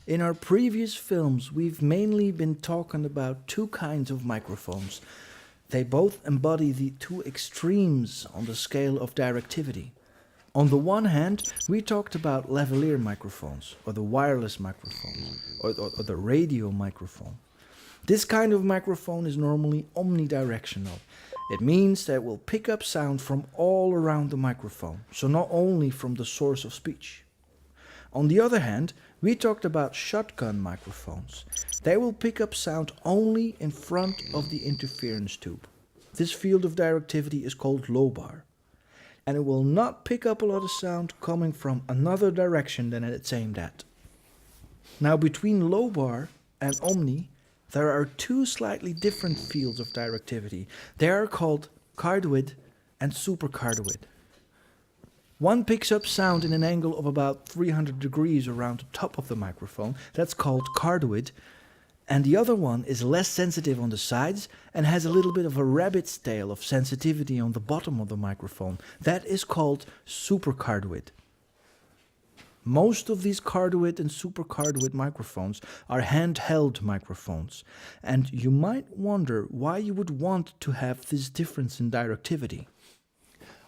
In our previous films, we've mainly been talking about two kinds of microphones. They both embody the two extremes on the scale of directivity. On the one hand, we talked about lavalier microphones, or the wireless microphone, or the radio microphone. This kind of microphone is normally omnidirectional. It means that it will pick up sound from all around the microphone, so not only from the source of speech. On the other hand, we talked about shotgun microphones. They will pick up sound only in front of the interference tube. This field of directivity is called low bar, and it will not pick up a lot of sound coming from another direction than it's aimed at. Now, between low bar and omni, there are two slightly different fields of directivity. They are called cardioid and supercardioid. One picks up sound in an angle of about 300 degrees around the top of the microphone. That's called cardioid. And the other one is less sensitive on the sides and has a little bit of a rabbit's tail of sensitivity on the bottom of the microphone. That is called supercardioid. Most of these cardioid and supercardioid microphones are handheld microphones, and you might wonder why you would want to have this difference in directivity.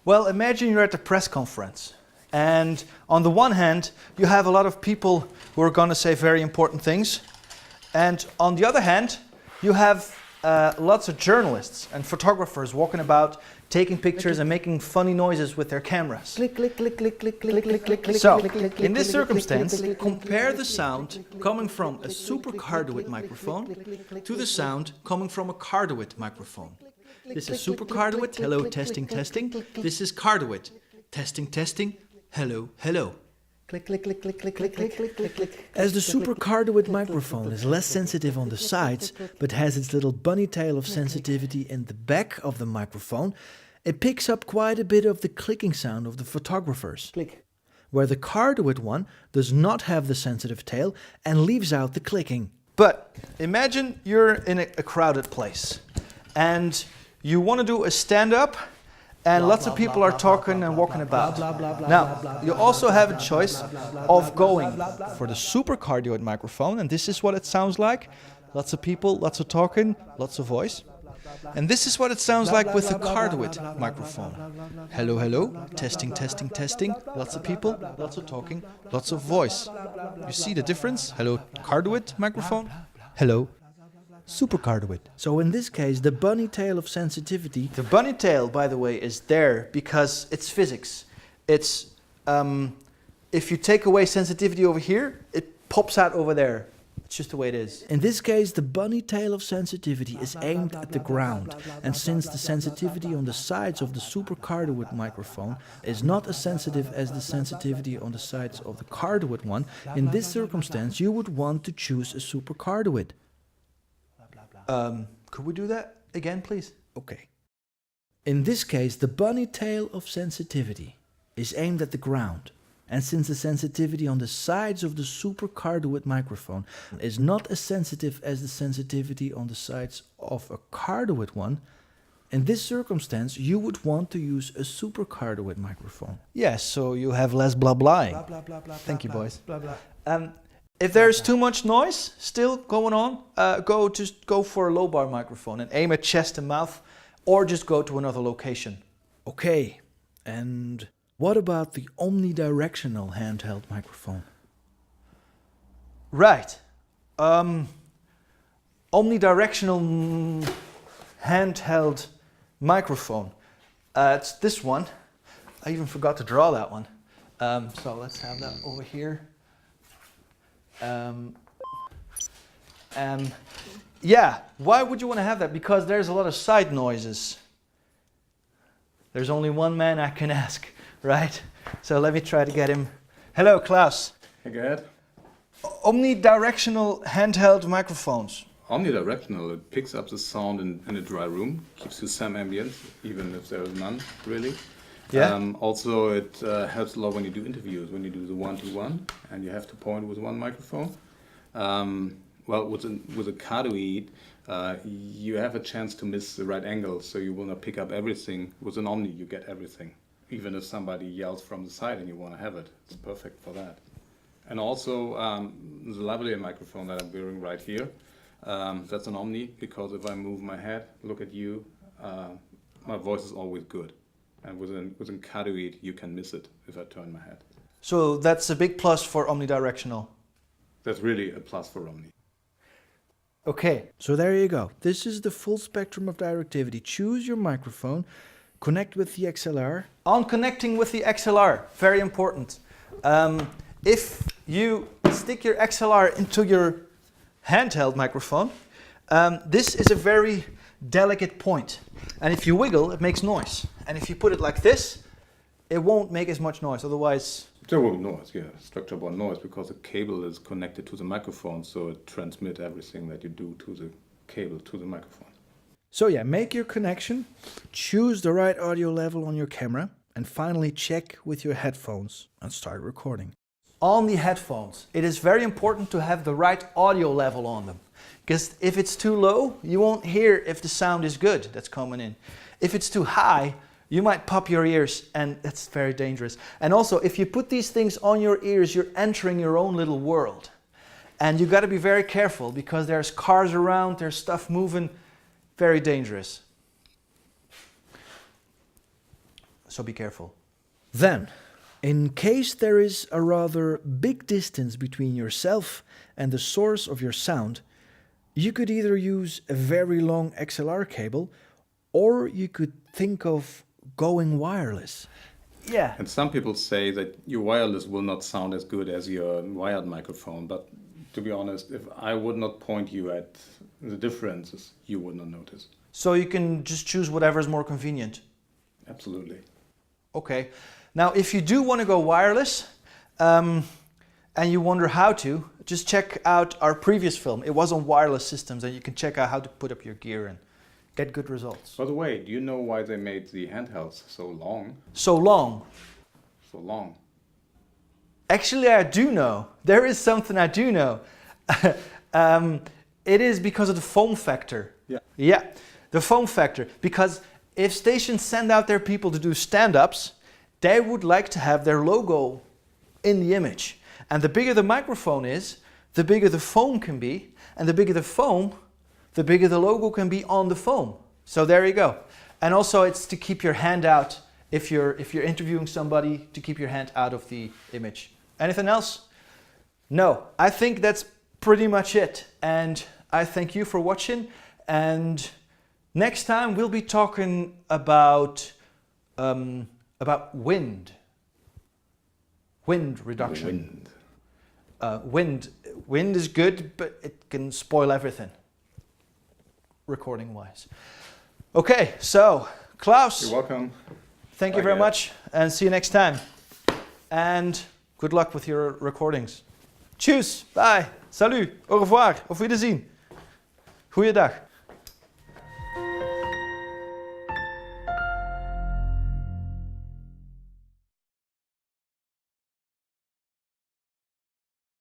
Well, imagine you're at a press conference, and on the one hand, you have a lot of people who are going to say very important things, and on the other hand, you have lots of journalists and photographers walking about, taking pictures and making funny noises with their cameras. Click, click, click, click, click, click, click, click, click. So, in this circumstance, compare the sound coming from a supercardioid microphone to the sound coming from a cardioid microphone. This is supercardioid, hello, testing, testing. This is cardioid, testing, testing, hello, hello. Click, click, click, click, click, click, click, click, click, click. As the supercardioid microphone is less sensitive on the sides, but has its little bunny tail of sensitivity in the back of the microphone, it picks up quite a bit of the clicking sound of the photographers. Click. Where the cardioid one does not have the sensitive tail and leaves out the clicking. But imagine you're in a crowded place and you want to do a stand-up, and lots of people are talking and walking about. Now, you also have a choice of going for the supercardioid microphone, and this is what it sounds like. Lots of people, lots of talking, lots of voice. And this is what it sounds like with the cardioid microphone. Hello, hello, testing, testing, testing. Lots of people, lots of talking, lots of voice. You see the difference? Hello, cardioid microphone. Hello, supercardioid. So in this case, the bunny tail of sensitivity. The bunny tail, by the way, is there because it's physics. It's if you take away sensitivity over here, it pops out over there. It's just the way it is. In this case, the bunny tail of sensitivity is aimed at the ground. And since the sensitivity on the sides of the supercardioid microphone is not as sensitive as the sensitivity on the sides of the cardioid one, in this circumstance, you would want to choose a supercardioid. Could we do that again, please? Okay. In this case, the bunny tail of sensitivity is aimed at the ground. And since the sensitivity on the sides of the supercardioid microphone is not as sensitive as the sensitivity on the sides of a cardioid one, in this circumstance, you would want to use a supercardioid microphone. Yes, so you have less blah blahing. Thank you, boys. If there's too much noise still going on, just go for a low bar microphone and aim at chest and mouth, or just go to another location. Okay, and what about the omnidirectional handheld microphone? Right. Omnidirectional handheld microphone. It's this one. I even forgot to draw that one. So let's have that over here. Yeah, why would you want to have that? Because there's a lot of side noises. There's only one man I can ask, right? So let me try to get him. Hello, Klaus. Hey, go ahead. Omnidirectional handheld microphones. Omnidirectional, it picks up the sound in a dry room, keeps you some ambience, even if there is none, really. Yeah. Also, it helps a lot when you do interviews, when you do the one-to-one, and you have to point with one microphone. Well, with a cardioid, you have a chance to miss the right angle, so you will not pick up everything. With an Omni, you get everything. Even if somebody yells from the side and you want to have it, it's perfect for that. And also the lavalier microphone that I'm wearing right here, that's an Omni, because if I move my head, look at you, my voice is always good. And within cardioid, you can miss it if I turn my head. So that's a big plus for omnidirectional. That's really a plus for Omni. Okay, so there you go. This is the full spectrum of directivity. Choose your microphone, connect with the XLR. On connecting with the XLR, very important. If you stick your XLR into your handheld microphone, this is a very delicate point. And if you wiggle, it makes noise. And if you put it like this, it won't make as much noise. Otherwise, There will be noise, yeah, structure-borne noise, because the cable is connected to the microphone, so it transmits everything that you do to the cable to the microphone. so yeah, make your connection, choose the right audio level on your camera, and finally check with your headphones and start recording. On the headphones, it is very important to have the right audio level on them. Because if it's too low, you won't hear if the sound is good that's coming in. If it's too high, you might pop your ears, and that's very dangerous. And also, if you put these things on your ears, you're entering your own little world. And you got to be very careful, because there's cars around, there's stuff moving, very dangerous. So be careful. Then, in case there is a rather big distance between yourself and the source of your sound, you could either use a very long XLR cable, or you could think of going wireless. Yeah. And some people say that your wireless will not sound as good as your wired microphone, but to be honest, if I would not point you at the differences, you would not notice. So you can just choose whatever is more convenient. Absolutely. Okay. Now, if you do want to go wireless, and you wonder how to, just check out our previous film. It was on wireless systems, and you can check out how to put up your gear and get good results. By the way, do you know why they made the handhelds so long? So long. So long. Actually, I do know. There is something I do know. It is because of the foam factor. Yeah. Yeah, the foam factor. Because if stations send out their people to do stand-ups, they would like to have their logo in the image. And the bigger the microphone is, the bigger the foam can be. And the bigger the foam, the bigger the logo can be on the foam. So there you go. And also it's to keep your hand out if you're interviewing somebody, to keep your hand out of the image. Anything else? No, I think that's pretty much it. And I thank you for watching. And next time we'll be talking about wind. Wind reduction. Wind is good, but it can spoil everything, recording-wise. Okay, so Klaus. You're welcome. Thank you very much, and see you next time. And good luck with your recordings. Tschüss, bye, salut, au revoir, auf Wiedersehen. Goeiedag.